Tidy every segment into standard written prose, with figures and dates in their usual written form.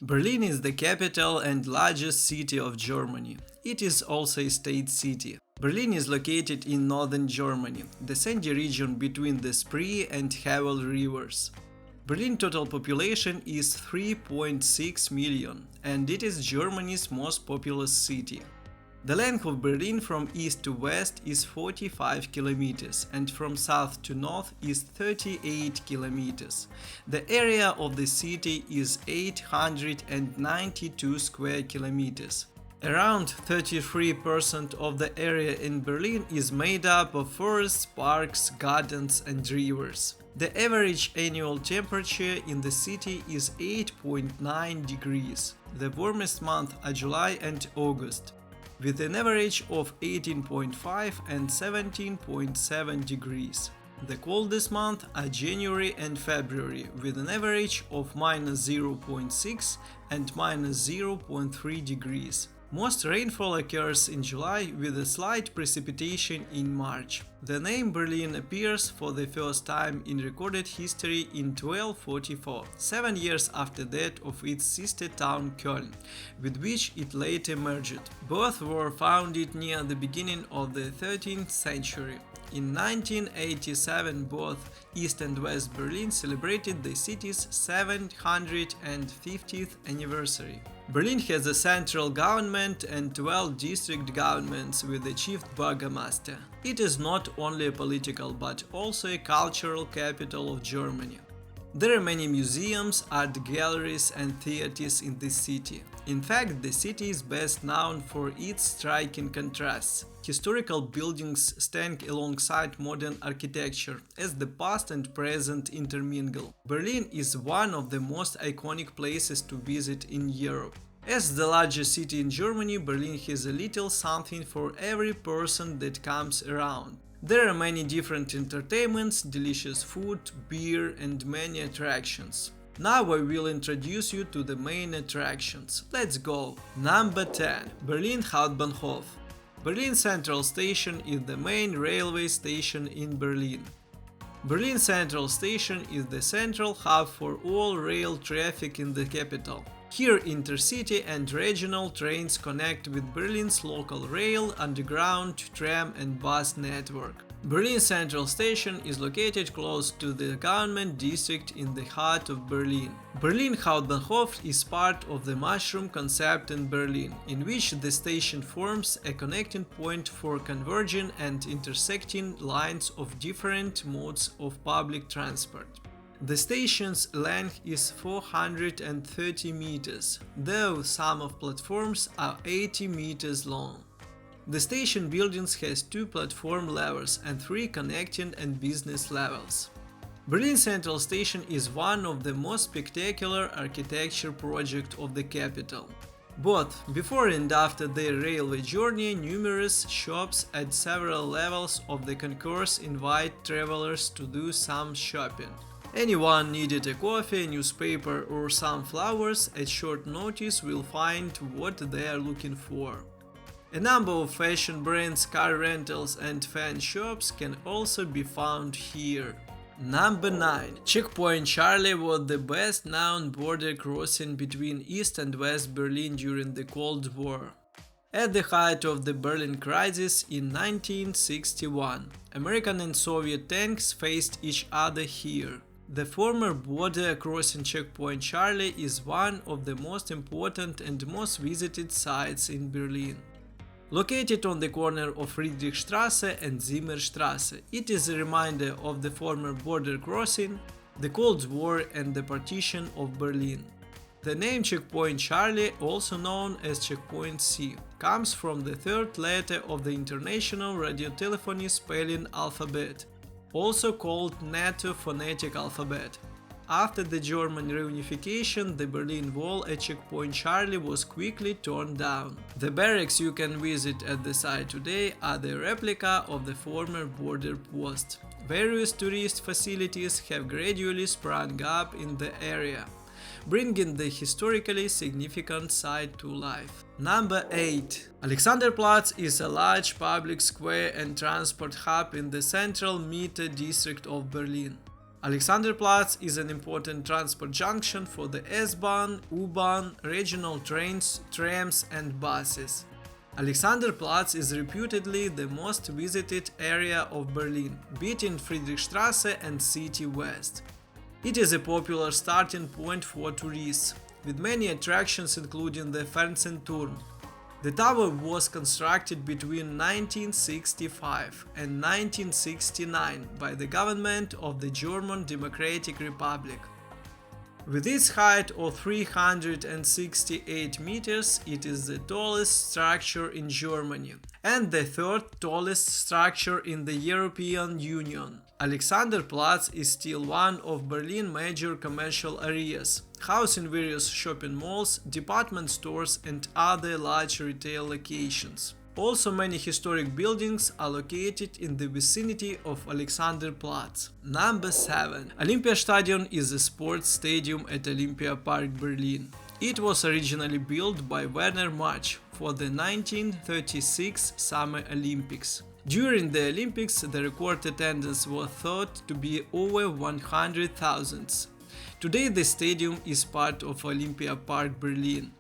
Berlin is the capital and largest city of Germany. It is also a state city. Berlin is located in northern Germany, the sandy region between the Spree and Havel rivers. Berlin total population is 3.6 million, and it is Germany's most populous city. The length of Berlin from east to west is 45 kilometers and from south to north is 38 kilometers. The area of the city is 892 square kilometers. Around 33% of the area in Berlin is made up of forests, parks, gardens and rivers. The average annual temperature in the city is 8.9 degrees. The warmest months are July and August, with an average of 18.5 and 17.7 degrees. The coldest months are January and February, with an average of -0.6 and -0.3 degrees. Most rainfall occurs in July, with a slight precipitation in March. The name Berlin appears for the first time in recorded history in 1244, 7 years after that of its sister town Kölln, with which it later merged. Both were founded near the beginning of the 13th century. In 1987, both East and West Berlin celebrated the city's 750th anniversary. Berlin has a central government and 12 district governments with a chief burgomaster. It is not only a political but also a cultural capital of Germany. There are many museums, art galleries and theaters in the city. In fact, the city is best known for its striking contrasts. Historical buildings stand alongside modern architecture, as the past and present intermingle. Berlin is one of the most iconic places to visit in Europe. As the largest city in Germany, Berlin has a little something for every person that comes around. There are many different entertainments, delicious food, beer and many attractions. Now I will introduce you to the main attractions. Let's go! Number 10. Berlin Hauptbahnhof. Berlin Central Station is the main railway station in Berlin. Berlin Central Station is the central hub for all rail traffic in the capital. Here intercity and regional trains connect with Berlin's local rail, underground, tram and bus network. Berlin Central Station is located close to the government district in the heart of Berlin. Berlin Hauptbahnhof is part of the mushroom concept in Berlin, in which the station forms a connecting point for converging and intersecting lines of different modes of public transport. The station's length is 430 meters, though some of platforms are 80 meters long. The station buildings has 2 platform levels and 3 connecting and business levels. Berlin Central Station is one of the most spectacular architecture projects of the capital. Both before and after their railway journey, numerous shops at several levels of the concourse invite travelers to do some shopping. Anyone needed a coffee, a newspaper or some flowers at short notice will find what they are looking for. A number of fashion brands, car rentals and fan shops can also be found here. Number 9. Checkpoint Charlie was the best known border crossing between East and West Berlin during the Cold War. At the height of the Berlin crisis in 1961, American and Soviet tanks faced each other here. The former border crossing Checkpoint Charlie is one of the most important and most visited sites in Berlin. Located on the corner of Friedrichstraße and Zimmerstraße, it is a reminder of the former border crossing, the Cold War and the partition of Berlin. The name Checkpoint Charlie, also known as Checkpoint C, comes from the third letter of the International Radiotelephony Spelling Alphabet, also called NATO Phonetic Alphabet. After the German reunification, the Berlin Wall at Checkpoint Charlie was quickly torn down. The barracks you can visit at the site today are the replica of the former border post. Various tourist facilities have gradually sprung up in the area, bringing the historically significant site to life. Number 8. Alexanderplatz is a large public square and transport hub in the central Mitte district of Berlin. Alexanderplatz is an important transport junction for the S-Bahn, U-Bahn, regional trains, trams and buses. Alexanderplatz is reputedly the most visited area of Berlin, beating Friedrichstraße and City West. It is a popular starting point for tourists, with many attractions including the Fernsehturm. The tower was constructed between 1965 and 1969 by the government of the German Democratic Republic. With its height of 368 meters, it is the tallest structure in Germany and the third tallest structure in the European Union. Alexanderplatz is still one of Berlin's major commercial areas, housing various shopping malls, department stores and other large retail locations. Also, many historic buildings are located in the vicinity of Alexanderplatz. Number 7. Olympia Stadium is a sports stadium at Olympia Park, Berlin. It was originally built by Werner March for the 1936 Summer Olympics. During the Olympics, the record attendance was thought to be over 100,000. Today, the stadium is part of Olympia Park, Berlin.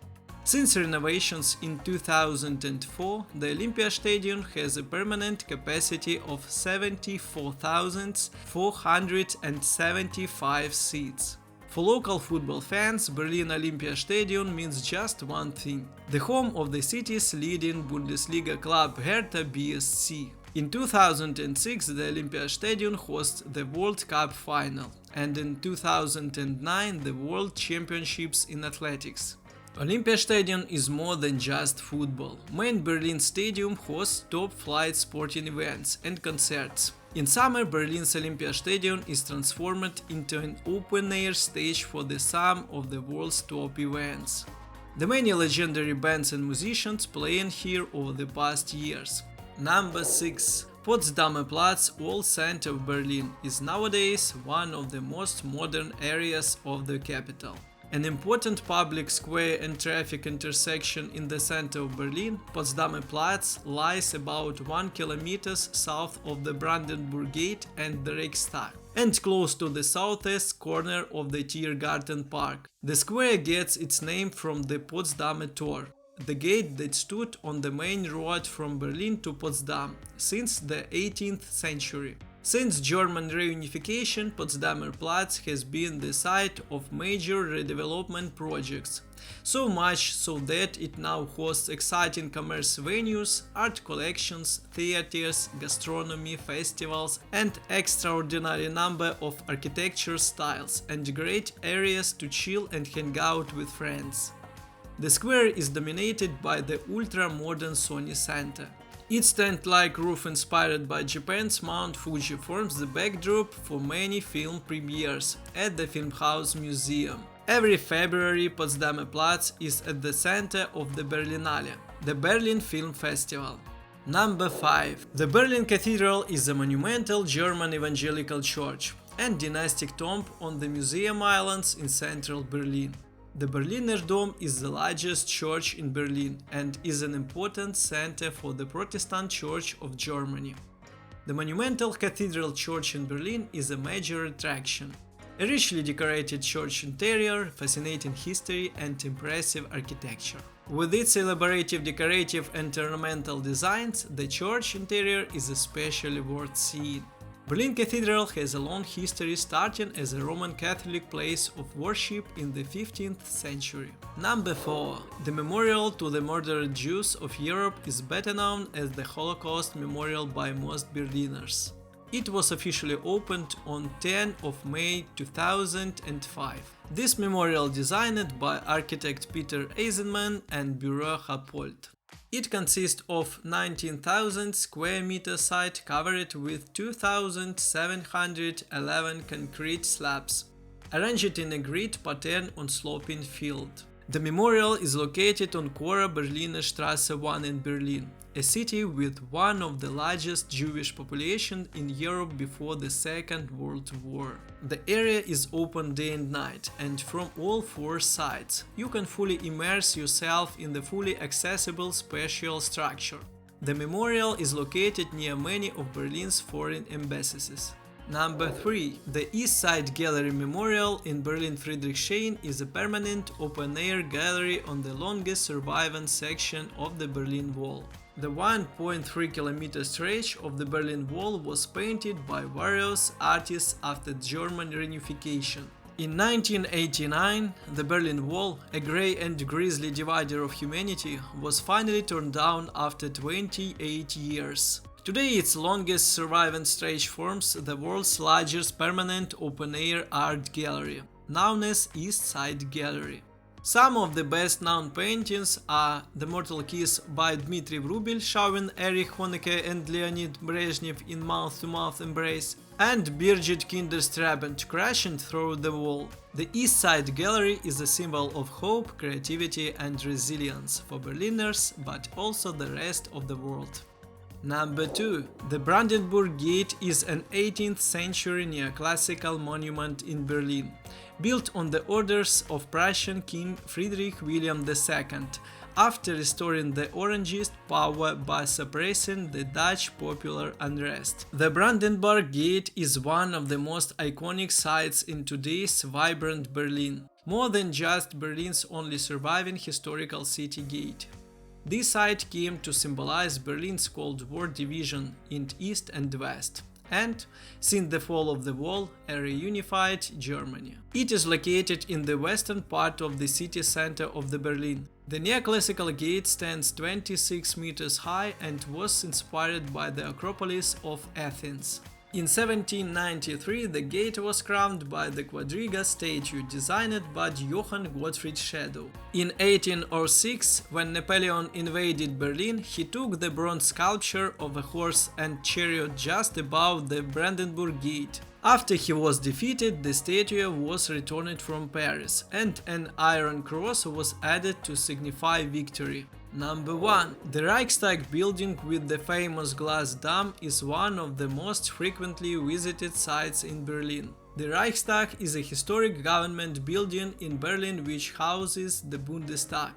Since renovations in 2004, the Olympia Stadium has a permanent capacity of 74,475 seats. For local football fans, Berlin Olympia Stadium means just one thing: the home of the city's leading Bundesliga club Hertha BSC. In 2006, the Olympia Stadium hosts the World Cup final, and in 2009 the World Championships in athletics. Olympia Stadium is more than just football. Main Berlin Stadium hosts top-flight sporting events and concerts. In summer, Berlin's Olympia Stadium is transformed into an open-air stage for some of the world's top events. The many legendary bands and musicians playing here over the past years. Number 6. Potsdamer Platz, old center of Berlin, is nowadays one of the most modern areas of the capital. An important public square and traffic intersection in the center of Berlin, Potsdamer Platz lies about 1 kilometer south of the Brandenburg Gate and the Reichstag, and close to the southeast corner of the Tiergarten Park. The square gets its name from the Potsdamer Tor, the gate that stood on the main road from Berlin to Potsdam since the 18th century. Since German reunification, Potsdamer Platz has been the site of major redevelopment projects, so much so that it now hosts exciting commerce venues, art collections, theaters, gastronomy, festivals, and extraordinary number of architecture styles, and great areas to chill and hang out with friends. The square is dominated by the ultra-modern Sony Center. Its tent-like roof, inspired by Japan's Mount Fuji, forms the backdrop for many film premieres at the Filmhaus Museum. Every February, Potsdamer Platz is at the center of the Berlinale, the Berlin Film Festival. Number 5. The Berlin Cathedral is a monumental German evangelical church and dynastic tomb on the Museum Islands in central Berlin. The Berliner Dom is the largest church in Berlin and is an important center for the Protestant Church of Germany. The monumental Cathedral Church in Berlin is a major attraction. A richly decorated church interior, fascinating history and impressive architecture. With its elaborative decorative and ornamental designs, the church interior is especially worth seeing. Berlin Cathedral has a long history, starting as a Roman Catholic place of worship in the 15th century. Number 4. The memorial to the murdered Jews of Europe is better known as the Holocaust Memorial by most Berliners. It was officially opened on 10 of May 2005. This memorial designed by architect Peter Eisenman and Bureau Happold. It consists of 19,000 square meter site covered with 2,711 concrete slabs, arranged in a grid pattern on sloping field. The memorial is located on Cora Berliner Straße 1 in Berlin, a city with one of the largest Jewish populations in Europe before the Second World War. The area is open day and night, and from all 4 sides you can fully immerse yourself in the fully accessible special structure. The memorial is located near many of Berlin's foreign embassies. Number 3. The East Side Gallery Memorial in Berlin Friedrichshain is a permanent open-air gallery on the longest surviving section of the Berlin Wall. The 1.3 km stretch of the Berlin Wall was painted by various artists after German reunification. In 1989, the Berlin Wall, a grey and grisly divider of humanity, was finally torn down after 28 years. Today, its longest surviving stretch forms the world's largest permanent open-air art gallery, known as East Side Gallery. Some of the best-known paintings are The Mortal Kiss by Dmitry Vrubil showing Erich Honecker and Leonid Brezhnev in mouth-to-mouth embrace, and Birgit Kinderstrabent crashing through the wall. The East Side Gallery is a symbol of hope, creativity and resilience for Berliners, but also the rest of the world. Number 2. The Brandenburg Gate is an 18th century neoclassical monument in Berlin, built on the orders of Prussian King Friedrich William II, after restoring the Orangist power by suppressing the Dutch popular unrest. The Brandenburg Gate is one of the most iconic sites in today's vibrant Berlin, more than just Berlin's only surviving historical city gate. This site came to symbolize Berlin's Cold War division in East and West, and, since the fall of the wall, a reunified Germany. It is located in the western part of the city center of the Berlin. The neoclassical gate stands 26 meters high and was inspired by the Acropolis of Athens. In 1793, the gate was crowned by the quadriga statue designed by Johann Gottfried Schadow. In 1806, when Napoleon invaded Berlin, he took the bronze sculpture of a horse and chariot just above the Brandenburg Gate. After he was defeated, the statue was returned from Paris, and an iron cross was added to signify victory. Number 1. The Reichstag building with the famous glass dome is one of the most frequently visited sites in Berlin. The Reichstag is a historic government building in Berlin which houses the Bundestag,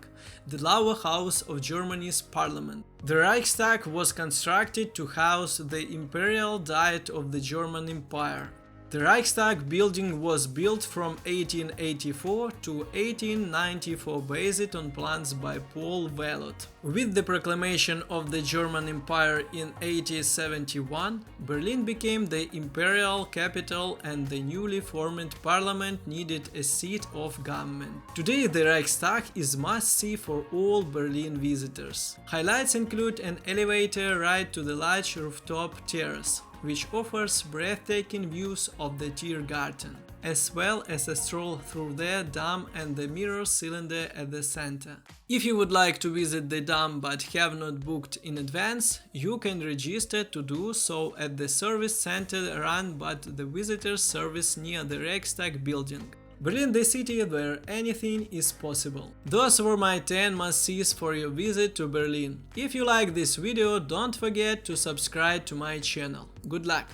the lower house of Germany's parliament. The Reichstag was constructed to house the imperial diet of the German Empire. The Reichstag building was built from 1884 to 1894 based on plans by Paul Vellot. With the proclamation of the German Empire in 1871, Berlin became the imperial capital and the newly formed parliament needed a seat of government. Today the Reichstag is must-see for all Berlin visitors. Highlights include an elevator ride to the large rooftop terrace, which offers breathtaking views of the Tiergarten, as well as a stroll through the dome and the mirror cylinder at the center. If you would like to visit the dome but have not booked in advance, you can register to do so at the service center run by the visitor service near the Reichstag building. Berlin, the city where anything is possible. Those were my 10 must-sees for your visit to Berlin. If you like this video, don't forget to subscribe to my channel. Good luck!